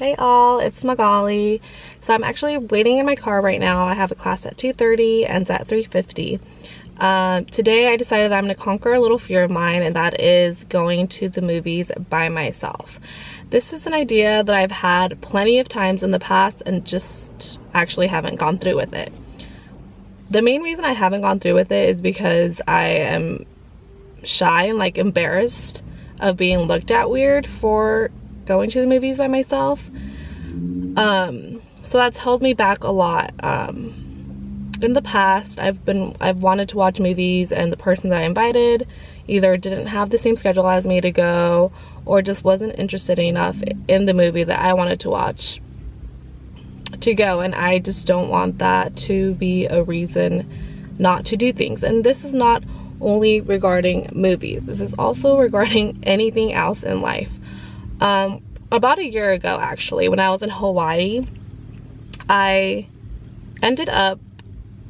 Hey all, it's Magali. So I'm actually waiting in my car right now. I have a class at 2:30 and it's at 3:50. Today I decided that I'm going to conquer a little fear of mine, and that is going to the movies by myself. This is an idea that I've had plenty of times in the past and just actually haven't gone through with it. The main reason I haven't gone through with it is because I am shy and embarrassed of being looked at weird for going to the movies by myself. So that's held me back a lot. In the past, I've wanted to watch movies, and the person that I invited either didn't have the same schedule as me to go, or just wasn't interested enough in the movie that I wanted to watch to go, and I just don't want that to be a reason not to do things. And this is not only regarding movies, this is also regarding anything else in life. About a year ago, actually, when I was in Hawaii, I ended up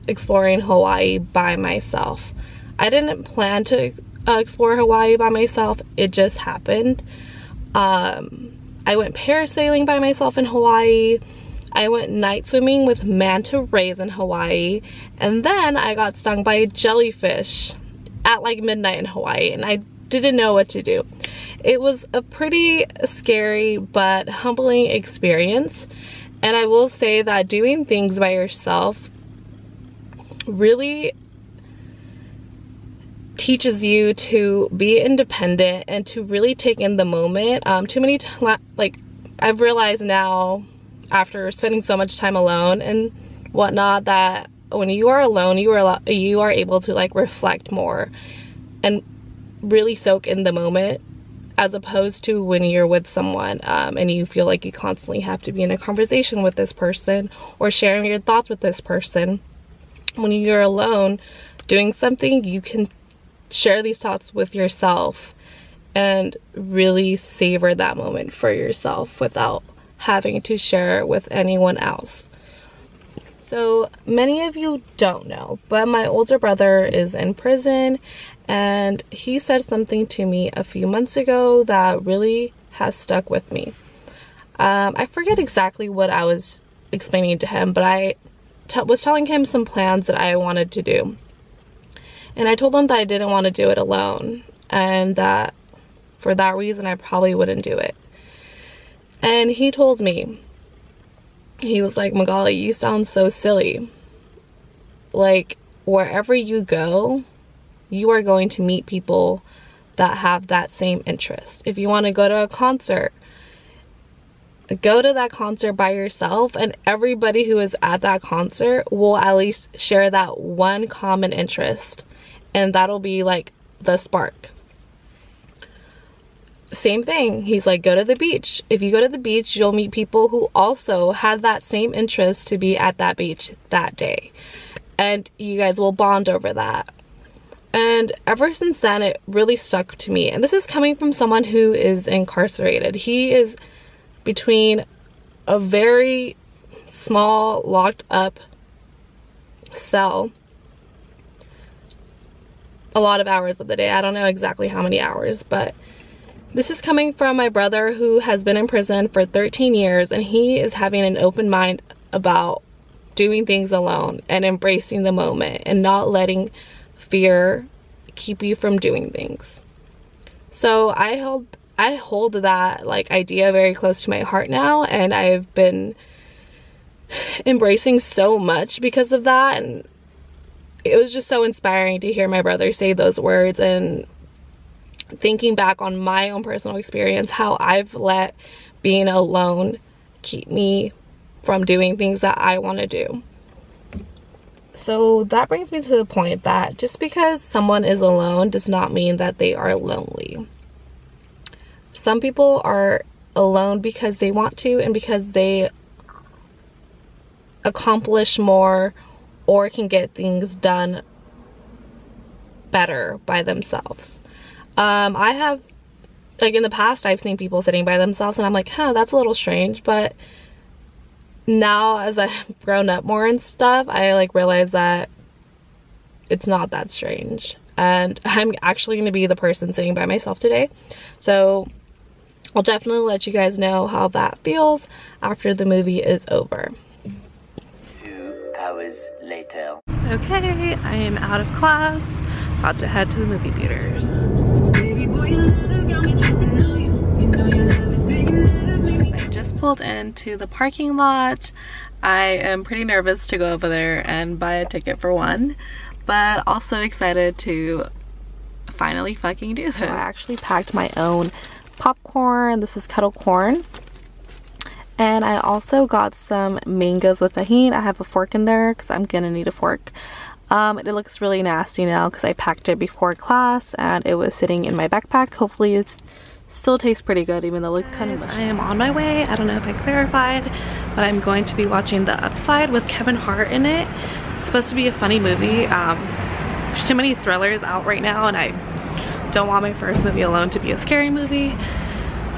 exploring Hawaii by myself. I didn't plan to explore Hawaii by myself, it just happened. I went parasailing by myself in Hawaii. I went night swimming with manta rays in Hawaii, and then I got stung by a jellyfish at midnight in Hawaii, and I didn't know what to do. It was a pretty scary but humbling experience, and I will say that doing things by yourself really teaches you to be independent and to really take in the moment. I've realized now, after spending so much time alone and whatnot, that when you are alone, you are able to reflect more and really soak in the moment, as opposed to when you're with someone and you feel like you constantly have to be in a conversation with this person or sharing your thoughts with this person. When you're alone doing something, you can share these thoughts with yourself and really savor that moment for yourself without having to share it with anyone else. So many of you don't know, but my older brother is in prison, and he said something to me a few months ago that really has stuck with me. I forget exactly what I was explaining to him, but I was telling him some plans that I wanted to do. And I told him that I didn't want to do it alone, and that for that reason I probably wouldn't do it. And he told me, he was like, "Magali, you sound so silly. Wherever you go, you are going to meet people that have that same interest. If you want to go to a concert, go to that concert by yourself, and everybody who is at that concert will at least share that one common interest, and that'll be the spark." Same thing, he's like, go to the beach. If you go to the beach, you'll meet people who also had that same interest to be at that beach that day, and you guys will bond over that. And ever since then, it really stuck to me. And this is coming from someone who is incarcerated. He is between a very small locked up cell a lot of hours of the day. I don't know exactly how many hours, but this is coming from my brother, who has been in prison for 13 years, and he is having an open mind about doing things alone and embracing the moment and not letting fear keep you from doing things. So I hold that idea very close to my heart now, and I've been embracing so much because of that. And it was just so inspiring to hear my brother say those words, and thinking back on my own personal experience, how I've let being alone keep me from doing things that I want to do. So that brings me to the point that just because someone is alone does not mean that they are lonely. Some people are alone because they want to, and because they accomplish more or can get things done better by themselves. I have, in the past, I've seen people sitting by themselves, and I'm like, that's a little strange. But now, as I've grown up more and stuff, I realize that it's not that strange. And I'm actually going to be the person sitting by myself today. So I'll definitely let you guys know how that feels after the movie is over. 2 hours later. Okay, I am out of class, about to head to the movie theaters. I just pulled into the parking lot. I am pretty nervous to go over there and buy a ticket for one, but also excited to finally fucking do this. So I actually packed my own popcorn. This is kettle corn. And I also got some mangoes with tahini. I have a fork in there because I'm gonna need a fork. It looks really nasty now because I packed it before class and it was sitting in my backpack. Hopefully it still tastes pretty good even though it looks kind of mushy. I am on my way. I don't know if I clarified, but I'm going to be watching The Upside with Kevin Hart in it. It's supposed to be a funny movie. There's too many thrillers out right now and I don't want my first movie alone to be a scary movie,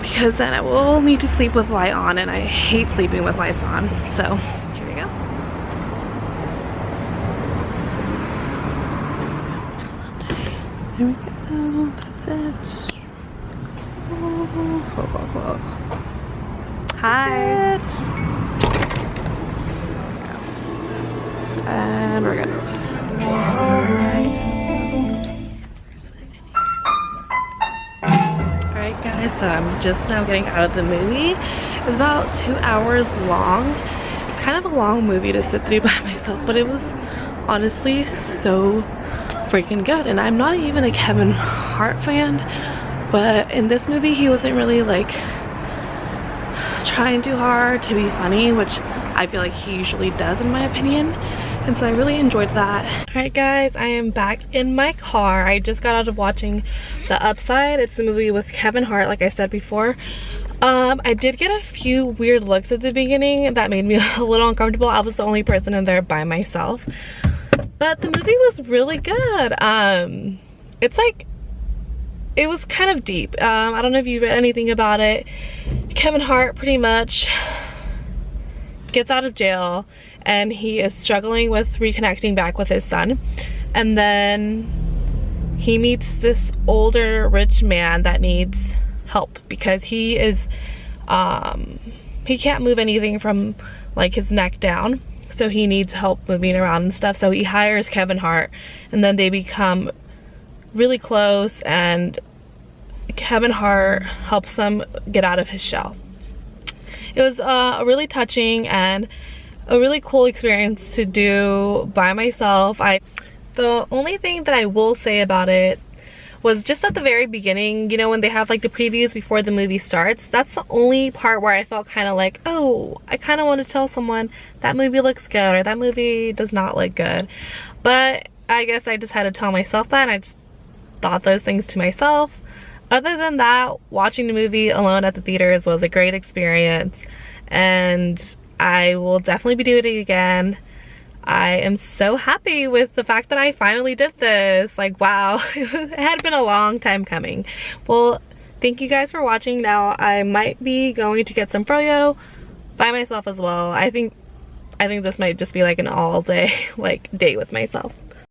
because then I will need to sleep with light on and I hate sleeping with lights on. So here we go. There we go. That's it. Oh, hi. And we're good. Alright guys, so I'm just now getting out of the movie. It was about 2 hours long. It's kind of a long movie to sit through by myself, but it was honestly so freaking good. And I'm not even a Kevin Hart fan, but in this movie he wasn't really like trying too hard to be funny, which I feel like he usually does in my opinion. And so I really enjoyed that. Alright guys, I am back in my car. I just got out of watching The Upside. It's a movie with Kevin Hart, like I said before. I did get a few weird looks at the beginning that made me a little uncomfortable. I was the only person in there by myself. But the movie was really good. It's like, it was kind of deep. I don't know if you read anything about it. Kevin Hart pretty much gets out of jail and he is struggling with reconnecting back with his son, and then he meets this older rich man that needs help because he is he can't move anything from like his neck down, so he needs help moving around and stuff. So he hires Kevin Hart and then they become really close and Kevin Hart helps him get out of his shell. It was a really touching and a really cool experience to do by myself. The only thing that I will say about it was just at the very beginning, you know, when they have like the previews before the movie starts, that's the only part where I felt kind of like, oh, I kind of want to tell someone that movie looks good or that movie does not look good. But I guess I just had to tell myself that, and I just thought those things to myself. Other than that, watching the movie alone at the theaters was a great experience, and I will definitely be doing it again. I am so happy with the fact that I finally did this. Like, wow, it had been a long time coming. Well, thank you guys for watching. Now I might be going to get some froyo by myself as well. I think this might just be like an all day like date with myself.